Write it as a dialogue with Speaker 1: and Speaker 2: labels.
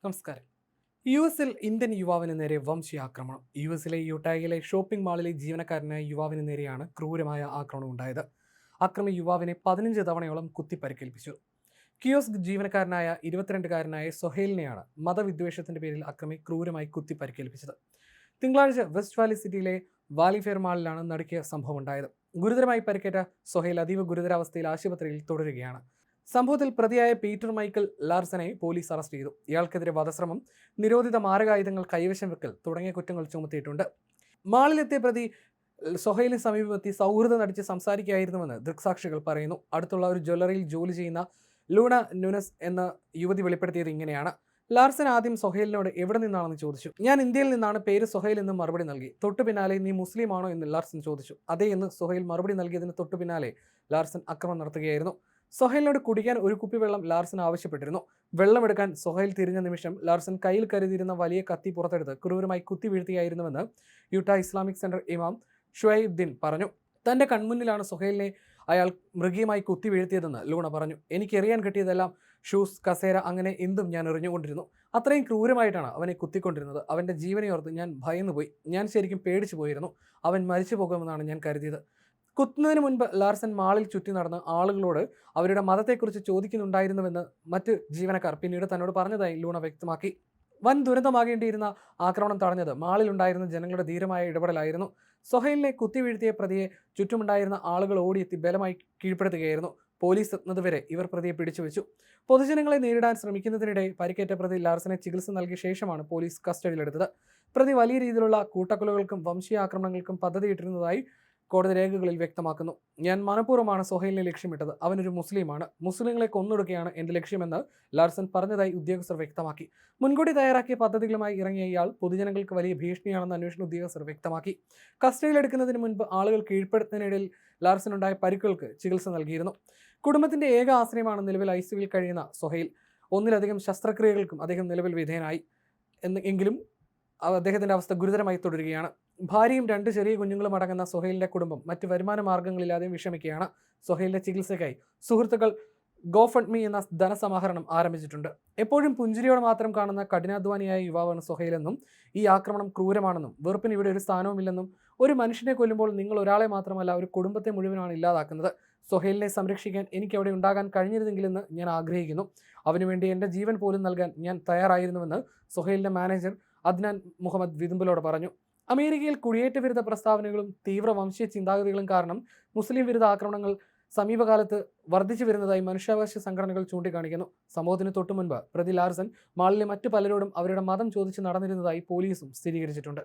Speaker 1: നമസ്കാരം. യു.എസിൽ ഇന്ത്യൻ യുവാവിന് നേരെ വംശീയാക്രമണം. യു.എസിലെ യൂട്ടായിലെ ഷോപ്പിംഗ് മാളിലെ ജീവനക്കാരനായ യുവാവിന് നേരെയാണ് ക്രൂരമായ ആക്രമണം ഉണ്ടായത്. അക്രമി യുവാവിനെ 15 തവണയോളം കുത്തി പരിക്കേൽപ്പിച്ചു. കിയോസ്ക് ജീവനക്കാരനായ 22-കാരനായ സൊഹൈലിനെയാണ് മതവിദ്വേഷത്തിന്റെ പേരിൽ അക്രമി ക്രൂരമായി കുത്തി പരിക്കേൽപ്പിച്ചത്. തിങ്കളാഴ്ച വെസ്റ്റ് വാലി സിറ്റിയിലെ വാലിഫെയർ മാളിലാണ് നടുക്കിയ സംഭവം ഉണ്ടായത്. ഗുരുതരമായി പരിക്കേറ്റ സൊഹൈൽ അതീവ ഗുരുതരാവസ്ഥയിൽ ആശുപത്രിയിൽ തുടരുകയാണ്. സംഭവത്തിൽ പ്രതിയായ പീറ്റർ മൈക്കൽ ലാർസനെ പോലീസ് അറസ്റ്റ് ചെയ്തു. ഇയാൾക്കെതിരെ വധശ്രമം, നിരോധിത മാരകായുധങ്ങൾ കൈവശം വെക്കൽ തുടങ്ങിയ കുറ്റങ്ങൾ ചുമത്തിയിട്ടുണ്ട്. മാളിലെത്തിയ പ്രതി സൊഹൈലിന് സമീപമെത്തി സൗഹൃദം നടിച്ച് സംസാരിക്കുകയായിരുന്നുവെന്ന് ദൃക്സാക്ഷികൾ പറയുന്നു. അടുത്തുള്ള ഒരു ജ്വല്ലറിയിൽ ജോലി ചെയ്യുന്ന ലൂണ നുനസ് എന്ന യുവതി വെളിപ്പെടുത്തിയത് ഇങ്ങനെയാണ്. ലാർസൻ ആദ്യം സൊഹൈലിനോട് എവിടെ നിന്നാണെന്ന് ചോദിച്ചു. ഞാൻ ഇന്ത്യയിൽ നിന്നാണ്, പേര് സൊഹൈൽ എന്ന് മറുപടി നൽകി. തൊട്ടു പിന്നാലെ നീ മുസ്ലിം ആണോ എന്ന് ലാർസൻ ചോദിച്ചു. അതേ എന്ന് സൊഹൈൽ മറുപടി നൽകിയതിന് തൊട്ടു പിന്നാലെ ലാർസൻ ആക്രമണം നടത്തുകയായിരുന്നു. സൊഹൈലിനോട് കുടിക്കാൻ ഒരു കുപ്പി വെള്ളം ലാർസൻ ആവശ്യപ്പെട്ടിരുന്നു. വെള്ളമെടുക്കാൻ സൊഹൈൽ തിരിഞ്ഞ നിമിഷം ലാർസൻ കയ്യിൽ കരുതിയിരുന്ന വലിയ കത്തി പുറത്തെടുത്ത് ക്രൂരമായി കുത്തി വീഴ്ത്തുകയായിരുന്നുവെന്ന് യൂട്ടാ ഇസ്ലാമിക് സെന്റർ ഇമാം ഷുഐബുദ്ദീൻ പറഞ്ഞു. തന്റെ കൺമുന്നിലാണ് സൊഹൈലിനെ അയാൾ മൃഗീയമായി കുത്തി വീഴ്ത്തിയതെന്ന് ലൂണ പറഞ്ഞു. എനിക്ക് എറിയാൻ കിട്ടിയതെല്ലാം ഷൂസ്, കസേര, അങ്ങനെ എന്തും ഞാൻ എറിഞ്ഞുകൊണ്ടിരുന്നു. അത്രയും ക്രൂരമായിട്ടാണ് അവനെ കുത്തിക്കൊണ്ടിരുന്നത്. അവൻ്റെ ജീവനെ ഓർത്ത് ഞാൻ ഭയന്നുപോയി. ഞാൻ ശരിക്കും പേടിച്ചു പോയിരുന്നു. അവൻ മരിച്ചു പോകുമെന്നാണ് ഞാൻ കരുതിയത്. കുത്തുന്നതിന് മുൻപ് ലാർസൻ മാളിൽ ചുറ്റി നടന്ന് ആളുകളോട് അവരുടെ മതത്തെക്കുറിച്ച് ചോദിക്കുന്നുണ്ടായിരുന്നുവെന്ന് മറ്റ് ജീവനക്കാർ പിന്നീട് തന്നോട് പറഞ്ഞതായി ലൂണ വ്യക്തമാക്കി. വൻ ദുരന്തമാകേണ്ടിയിരുന്ന ആക്രമണം തടഞ്ഞത് മാളിലുണ്ടായിരുന്ന ജനങ്ങളുടെ ധീരമായ ഇടപെടലായിരുന്നു. സൊഹൈലിനെ കുത്തിവീഴ്ത്തിയ പ്രതിയെ ചുറ്റുമുണ്ടായിരുന്ന ആളുകൾ ഓടിയെത്തി ബലമായി കീഴ്പ്പെടുത്തുകയായിരുന്നു. പോലീസ് എത്തുന്നതുവരെ ഇവർ പ്രതിയെ പിടിച്ചുവെച്ചു. പൊതുജനങ്ങളെ നേരിടാൻ ശ്രമിക്കുന്നതിനിടെ പരിക്കേറ്റ പ്രതി ലാർസനെ ചികിത്സ നൽകിയ ശേഷമാണ് പോലീസ് കസ്റ്റഡിയിലെടുത്തത്. പ്രതി വലിയ രീതിയിലുള്ള കൂട്ടക്കൊലകൾക്കും വംശീയ ആക്രമണങ്ങൾക്കും പദ്ധതിയിട്ടിരുന്നതായി കോടതി രേഖകളിൽ വ്യക്തമാക്കുന്നു. ഞാൻ മനഃപൂർവ്വമാണ് സൊഹൈലിനെ ലക്ഷ്യമിട്ടത്. അവനൊരു മുസ്ലിമാണ്. മുസ്ലിങ്ങളെ കൊന്നൊടുക്കുകയാണ് എൻ്റെ ലക്ഷ്യമെന്ന് ലാർസൻ പറഞ്ഞതായി ഉദ്യോഗസ്ഥർ വ്യക്തമാക്കി. മുൻകൂട്ടി തയ്യാറാക്കിയ പദ്ധതികളുമായി ഇറങ്ങിയ ഇയാൾ പൊതുജനങ്ങൾക്ക് വലിയ ഭീഷണിയാണെന്ന് അന്വേഷണ ഉദ്യോഗസ്ഥർ വ്യക്തമാക്കി. കസ്റ്റഡിയിലെടുക്കുന്നതിന് മുൻപ് ആളുകൾ കീഴ്പ്പെടുത്തുന്നതിനിടയിൽ ലാർസനുണ്ടായ പരിക്കുകൾക്ക് ചികിത്സ നൽകിയിരുന്നു. കുടുംബത്തിന്റെ ഏക ആശ്രയമാണ് നിലവിൽ ഐസിയുവിൽ കഴിയുന്ന സൊഹൈൽ. ഒന്നിലധികം ശസ്ത്രക്രിയകൾക്കും അദ്ദേഹം നിലവിൽ വിധേയനായി. എങ്കിലും അദ്ദേഹത്തിന്റെ അവസ്ഥ ഗുരുതരമായി തുടരുകയാണ്. ഭാര്യയും 2 ചെറിയ കുഞ്ഞുങ്ങളും അടങ്ങുന്ന സൊഹൈലിന്റെ കുടുംബം മറ്റ് വരുമാന മാർഗ്ഗങ്ങളില്ലാതെ വിഷമിക്കുകയാണ്. സൊഹൈലിന്റെ ചികിത്സയ്ക്കായി സുഹൃത്തുക്കൾ ഗോഫണ്ട്മി എന്ന ധനസമാഹരണം ആരംഭിച്ചിട്ടുണ്ട്. എപ്പോഴും പുഞ്ചിരിയോടെ മാത്രം കാണുന്ന കഠിനാധ്വാനിയായ യുവാവാണ് സൊഹൈലെന്നും ഈ ആക്രമണം ക്രൂരമാണെന്നും വെറുപ്പിന് ഇവിടെ ഒരു സ്ഥാനവുമില്ലെന്നും ഒരു മനുഷ്യനെ കൊല്ലുമ്പോൾ നിങ്ങൾ ഒരാളെ മാത്രമല്ല ഒരു കുടുംബത്തെ മുഴുവനാണ് ഇല്ലാതാക്കുന്നത്. സൊഹൈലിനെ സംരക്ഷിക്കാൻ എനിക്ക് അവിടെ ഉണ്ടാകാൻ കഴിഞ്ഞിരുന്നെങ്കിലെന്ന് ഞാൻ ആഗ്രഹിക്കുന്നു. അവനുവേണ്ടി എൻ്റെ ജീവൻ പോലും നൽകാൻ ഞാൻ തയ്യാറായിരുന്നുവെന്ന് സൊഹൈലിന്റെ മാനേജർ അദ്നാൻ മുഹമ്മദ് വിതുമ്പലോട് പറഞ്ഞു. അമേരിക്കയിൽ കുടിയേറ്റ വിരുദ്ധ പ്രസ്താവനകളും തീവ്ര വംശീയ ചിന്താഗതികളും കാരണം മുസ്ലിം വിരുദ്ധ ആക്രമണങ്ങൾ സമീപകാലത്ത് വർദ്ധിച്ചു വരുന്നതായി മനുഷ്യാവകാശ സംഘടനകൾ ചൂണ്ടിക്കാണിക്കുന്നു. സംഭവത്തിന് തൊട്ടുമുൻപ് പ്രതി ലാർസൻ മാളിലെ മറ്റു പലരോടും അവരുടെ മതം ചോദിച്ച് നടന്നിരുന്നതായി പോലീസും സ്ഥിരീകരിച്ചിട്ടുണ്ട്.